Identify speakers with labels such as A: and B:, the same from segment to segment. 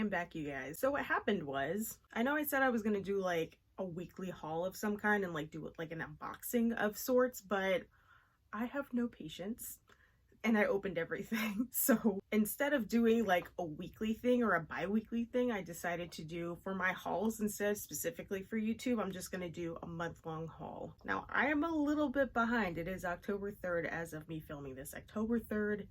A: I'm back, you guys. So what happened was, I know I said I was gonna do like a weekly haul of some kind and like do like an unboxing of sorts, but I have no patience and I opened everything. So instead of doing like a weekly thing or a bi-weekly thing, I decided to do for my hauls instead, specifically for YouTube, I'm just gonna do a month-long haul. Now I am a little bit behind. It is October 3rd as of me filming this. October 3rd,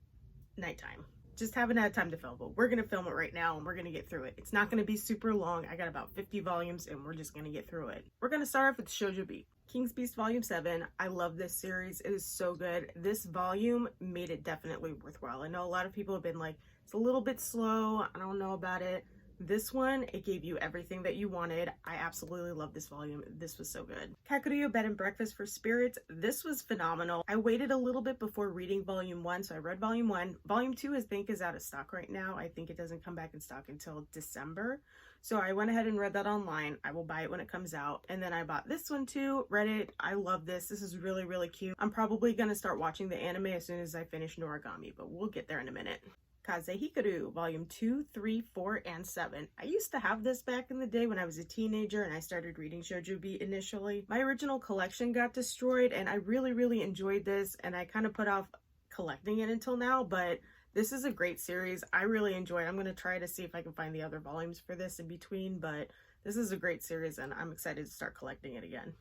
A: nighttime. Just haven't had time to film, but we're gonna film it right now and we're gonna get through it. It's not gonna be super long. I got about 50 volumes and we're just gonna get through it. We're gonna start off with Shoujo Beat. King's Beast Volume 7. I love this series. It is so good. This volume made it definitely worthwhile. I know a lot of people have been like, it's a little bit slow. I don't know about it. This one, it gave you everything that you wanted. I absolutely love this volume. This was so good. Kakuru Bed and Breakfast for Spirits. This was phenomenal. I waited a little bit before reading volume 1, so I read volume 1. Volume 2, I think, is out of stock right now. I think it doesn't come back in stock until December. So I went ahead and read that online. I will buy it when it comes out. And then I bought this one too, read it. I love this. This is really, really cute. I'm probably going to start watching the anime as soon as I finish Noragami, but we'll get there in a minute. Kaze Hikaru, Volume 2, 3, 4, and 7. I used to have this back in the day when I was a teenager and I started reading Shoujo Beat initially. My original collection got destroyed and I really, really enjoyed this and I kind of put off collecting it until now, but this is a great series. I really enjoy it. I'm going to try to see if I can find the other volumes for this in between, but this is a great series and I'm excited to start collecting it again.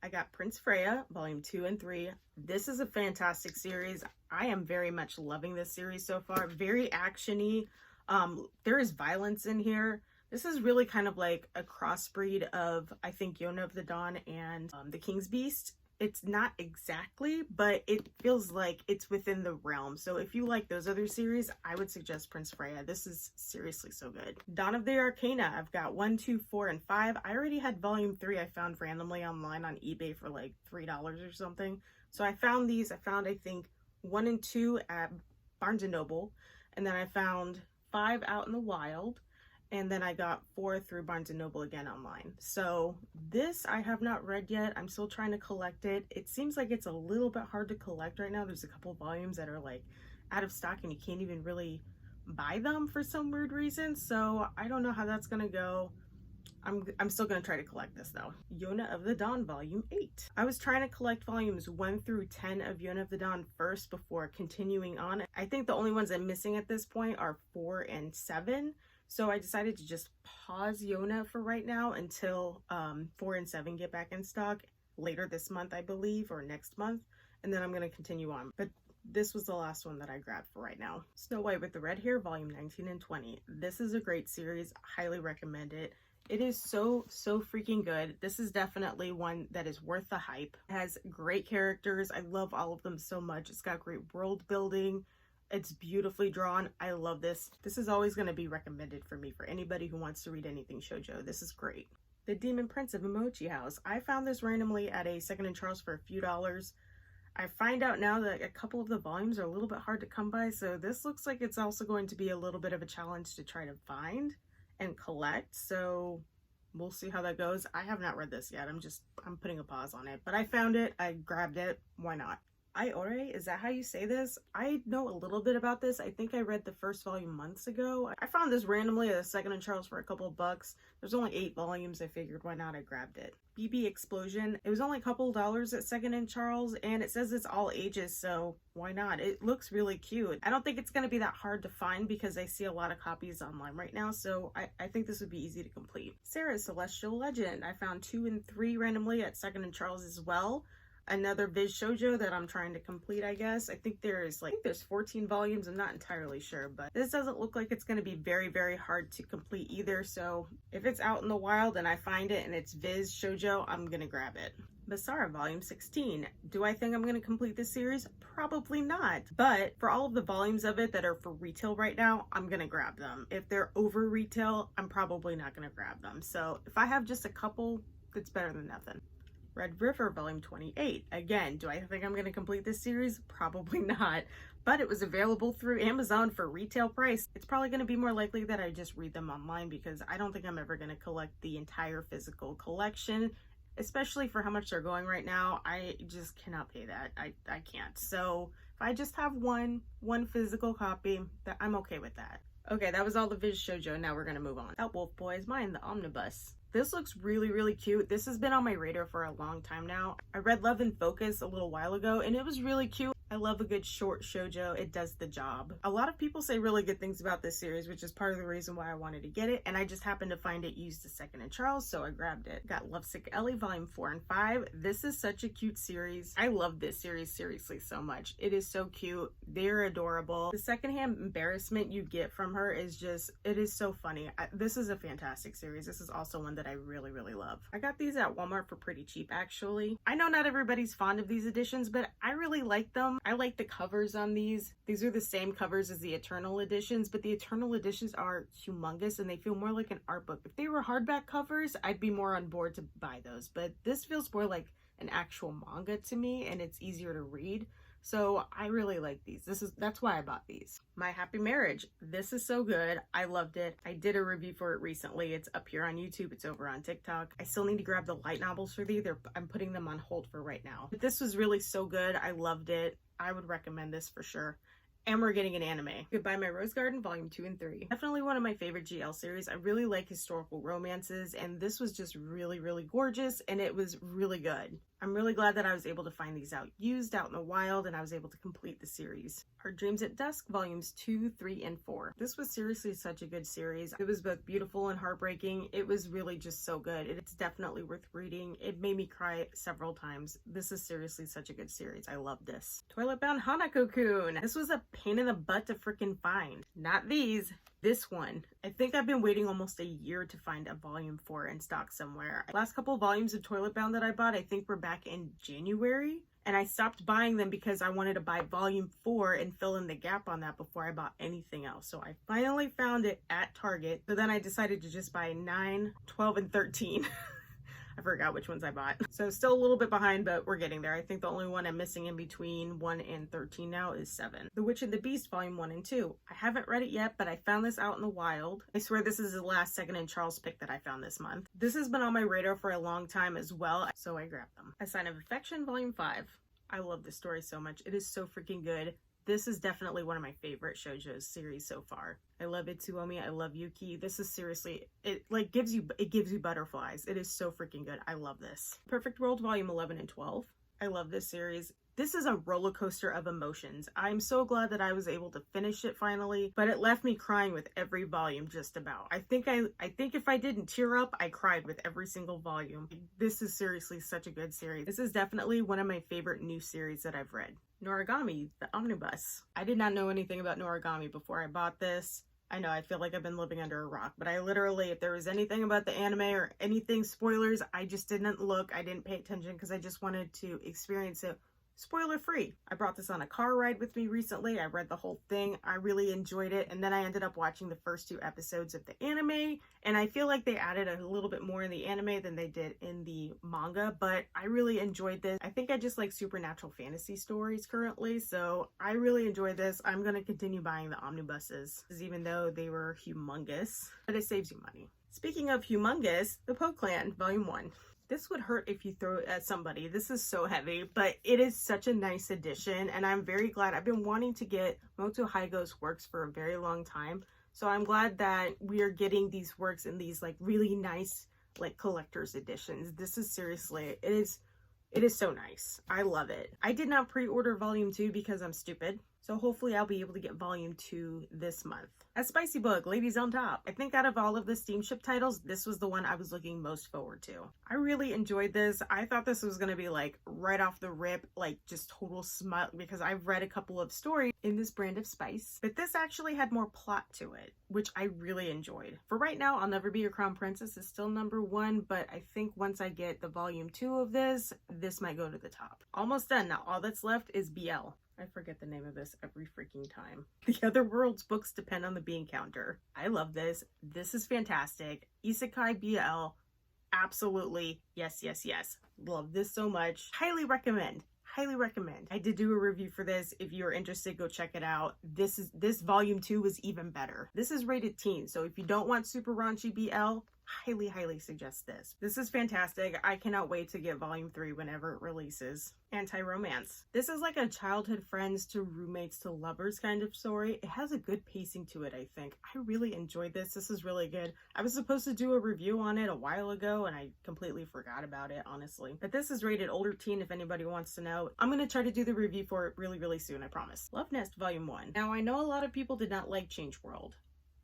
A: I got Prince Freya, Volume 2 and 3. This is a fantastic series. I am very much loving this series so far. Very action-y. There is violence in here. This is really kind of like a crossbreed of, I think, Yona of the Dawn and the King's Beast. It's not exactly, but it feels like it's within the realm. So if you like those other series, I would suggest Prince Freya. This is seriously so good. Dawn of the Arcana. I've got 1, 2, 4, and 5. I already had Volume 3 I found randomly online on eBay for like $3 or something. So I found these. I found, I think, 1 and 2 at Barnes & Noble. And then I found 5 out in the wild. And then I got 4 through Barnes & Noble again online. So this I have not read yet. I'm still trying to collect it. It seems like it's a little bit hard to collect right now. There's a couple volumes that are like out of stock and you can't even really buy them for some weird reason. So I don't know how that's gonna go. I'm still gonna try to collect this though. Yona of the Dawn Volume 8. I was trying to collect volumes 1 through 10 of Yona of the Dawn first before continuing on. I think the only ones I'm missing at this point are 4 and 7. So I decided to just pause Yona for right now until 4 and 7 get back in stock later this month, I believe, or next month. And then I'm going to continue on. But this was the last one that I grabbed for right now. Snow White with the Red Hair, Volume 19 and 20. This is a great series. Highly recommend it. It is so freaking good. This is definitely one that is worth the hype. It has great characters. I love all of them so much. It's got great world building. It's beautifully drawn. I love this. This is always going to be recommended for me for anybody who wants to read anything shoujo. This is great. The Demon Prince of Emoji House. I found this randomly at a Second and Charles for a few dollars. I find out now that a couple of the volumes are a little bit hard to come by, so this looks like it's also going to be a little bit of a challenge to try to find and collect. So we'll see how that goes. I have not read this yet. I'm putting a pause on it, but I found it. I grabbed it. Why not? Iore, is that how you say this? I know a little bit about this. I think I read the first volume months ago. I found this randomly at a Second and Charles for a couple of bucks. There's only 8 volumes. I figured why not? I grabbed it. BB Explosion. It was only a couple of dollars at Second and Charles and it says it's all ages, so why not? It looks really cute. I don't think it's going to be that hard to find because I see a lot of copies online right now, so I think this would be easy to complete. Sarah's Celestial Legend. I found 2 and 3 randomly at Second and Charles as well. Another Viz Shoujo that I'm trying to complete, I guess. I think there's 14 volumes. I'm not entirely sure, but this doesn't look like it's going to be very hard to complete either. So if it's out in the wild and I find it and it's Viz Shoujo, I'm going to grab it. Basara Volume 16. Do I think I'm going to complete this series? Probably not. But for all of the volumes of it that are for retail right now, I'm going to grab them. If they're over retail, I'm probably not going to grab them. So if I have just a couple, that's better than nothing. Red River Volume 28. Again, do I think I'm going to complete this series? Probably not. But it was available through Amazon for retail price. It's probably going to be more likely that I just read them online because I don't think I'm ever going to collect the entire physical collection, especially for how much they're going right now. I just cannot pay that. I can't. So if I just have one physical copy, that I'm okay with that. Okay, that was all the Viz Shoujo. Now we're gonna move on. That Wolf Boy is mine, the Omnibus. This looks really, really cute. This has been on my radar for a long time now. I read Love and Focus a little while ago, and it was really cute. I love a good short shoujo. It does the job. A lot of people say really good things about this series, which is part of the reason why I wanted to get it, and I just happened to find it used a second in Charles, so I grabbed it. Got Lovesick Ellie Volume 4 and 5. This is such a cute series. I love this series seriously so much. It is so cute. They're adorable. The secondhand embarrassment you get from her is just, it is so funny. This is a fantastic series. This is also one that I really, really love. I got these at Walmart for pretty cheap, actually. I know not everybody's fond of these editions, but I really like them. I like the covers on these. These are the same covers as the Eternal editions, but the Eternal editions are humongous and they feel more like an art book. If they were hardback covers, I'd be more on board to buy those, but this feels more like an actual manga to me, and it's easier to read. So I really like these. That's why I bought these. My Happy Marriage. This is so good. I loved it. I did a review for it recently. It's up here on YouTube. It's over on TikTok. I still need to grab the light novels for these. I'm putting them on hold for right now. But this was really so good. I loved it. I would recommend this for sure. And we're getting an anime. Goodbye My Rose Garden Volume 2 and 3. Definitely one of my favorite GL series. I really like historical romances, and this was just really, really gorgeous, and it was really good. I'm really glad that I was able to find these used out in the wild, and I was able to complete the series. Our Dreams at Dusk Volumes 2, 3, and 4. This was seriously such a good series. It was both beautiful and heartbreaking. It was really just so good. It's definitely worth reading. It made me cry several times. This is seriously such a good series. I love this. Toilet Bound Hanako-kun. This was a pain in the butt to freaking find. Not these. This one. I think I've been waiting almost a year to find a volume 4 in stock somewhere. Last couple volumes of Toilet Bound that I bought, I think were back in January. And I stopped buying them because I wanted to buy volume 4 and fill in the gap on that before I bought anything else. So I finally found it at Target. So then I decided to just buy 9, 12, and 13. I forgot which ones I bought. So still a little bit behind, but we're getting there. I think the only one I'm missing in between 1 and 13 now is 7. The Witch and the Beast Volume 1 and 2. I haven't read it yet, but I found this out in the wild. I swear this is the last second in Charles pick that I found this month. This has been on my radar for a long time as well, so I grabbed them. A Sign of Affection Volume 5. I love this story so much. It is so freaking good. This is definitely one of my favorite shoujo series so far. I love Itsuomi. I love Yuki. This is seriously, it gives you butterflies. It is so freaking good. I love this. Perfect World Volume 11 and 12. I love this series. This is a roller coaster of emotions. I'm so glad that I was able to finish it finally, but it left me crying with every volume just about. I think if I didn't tear up, I cried with every single volume. This is seriously such a good series. This is definitely one of my favorite new series that I've read. Noragami the Omnibus. I did not know anything about Noragami before I bought this. I know, I feel like I've been living under a rock, but I literally, if there was anything about the anime or anything spoilers, I just didn't look. I didn't pay attention because I just wanted to experience it spoiler free. I brought this on a car ride with me recently. I read the whole thing. I really enjoyed it. And then I ended up watching the first 2 episodes of the anime. And I feel like they added a little bit more in the anime than they did in the manga. But I really enjoyed this. I think I just like supernatural fantasy stories currently. So I really enjoyed this. I'm going to continue buying the omnibuses, even though they were humongous. But it saves you money. Speaking of humongous, the Poe Clan Volume 1. This would hurt if you throw it at somebody. This is so heavy, but it is such a nice addition, and I'm very glad. I've been wanting to get Moto Haigo's works for a very long time, so I'm glad that we are getting these works in these really nice collector's editions. This is seriously, it is so nice. I love it. I did not pre-order volume 2 because I'm stupid, so hopefully I'll be able to get volume 2 this month. A spicy book, Ladies on Top. I think out of all of the steamship titles, this was the one I was looking most forward to. I really enjoyed this. I thought this was going to be right off the rip, just total smut, because I've read a couple of stories in this brand of spice, but this actually had more plot to it, which I really enjoyed. For right now, I'll Never Be Your Crown Princess is still #1, but I think once I get the volume 2 of this might go to the top. Almost done. Now all that's left is BL. I forget the name of this every freaking time. The Other World's books depend on the bean counter. I love this. This is fantastic. Isekai BL. Absolutely. Yes, yes, yes. Love this so much. Highly recommend. Highly recommend. I did do a review for this. If you're interested, go check it out. This volume 2 is even better. This is rated teen, so if you don't want super raunchy BL, highly, highly suggest this. This is fantastic. I cannot wait to get volume 3 whenever it releases. Anti-romance. This is like a childhood friends to roommates to lovers kind of story. It has a good pacing to it, I think. I really enjoyed this. This is really good. I was supposed to do a review on it a while ago and I completely forgot about it, honestly. But this is rated older teen if anybody wants to know. I'm going to try to do the review for it really, really soon, I promise. Love Nest Volume 1. Now, I know a lot of people did not like Change World.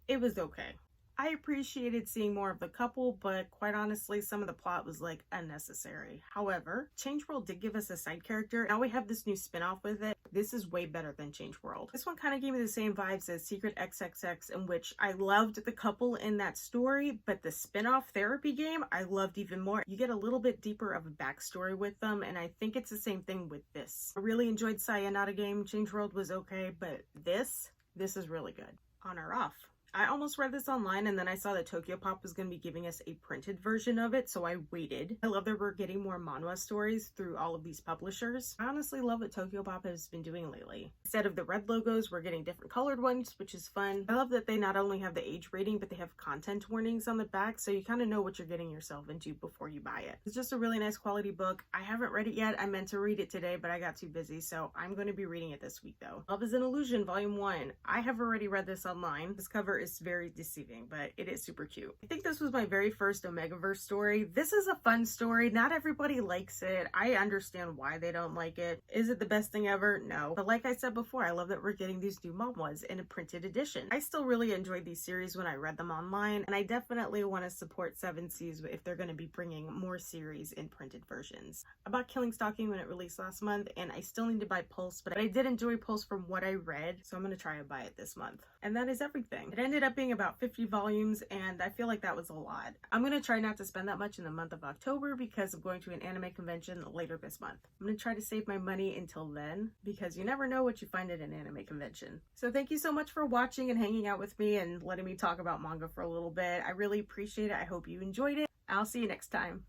A: It was okay. I appreciated seeing more of the couple, but quite honestly, some of the plot was like unnecessary. However, Change World did give us a side character. Now we have this new spin-off with it. This is way better than Change World. This one kind of gave me the same vibes as Secret XXX, in which I loved the couple in that story, but the spin-off therapy game, I loved even more. You get a little bit deeper of a backstory with them, and I think it's the same thing with this. I really enjoyed Sayonara game. Change World was okay, but this is really good. On or off. I almost read this online and then I saw that Tokyo Pop was going to be giving us a printed version of it, so I waited. I love that we're getting more manhwa stories through all of these publishers. I honestly love what Tokyo Pop has been doing lately. Instead of the red logos, we're getting different colored ones, which is fun. I love that they not only have the age rating, but they have content warnings on the back, so you kind of know what you're getting yourself into before you buy it. It's just a really nice quality book. I haven't read it yet. I meant to read it today, but I got too busy, so I'm going to be reading it this week though. Love is an Illusion, Volume 1. I have already read this online. This cover is very deceiving, but it is super cute. I think this was my very first Omegaverse story. This is a fun story. Not everybody likes it. I understand why they don't like it. Is it the best thing ever? No. But like I said before, I love that we're getting these new manhwas in a printed edition. I still really enjoyed these series when I read them online, and I definitely want to support 7 Seas if they're going to be bringing more series in printed versions. I bought Killing Stalking when it released last month, and I still need to buy Pulse, but I did enjoy Pulse from what I read, so I'm going to try and buy it this month. And that is everything. It ended up being about 50 volumes, and I feel like that was a lot. I'm going to try not to spend that much in the month of October because I'm going to an anime convention later this month. I'm going to try to save my money until then because you never know what you find at an anime convention. So thank you so much for watching and hanging out with me and letting me talk about manga for a little bit. I really appreciate it. I hope you enjoyed it. I'll see you next time.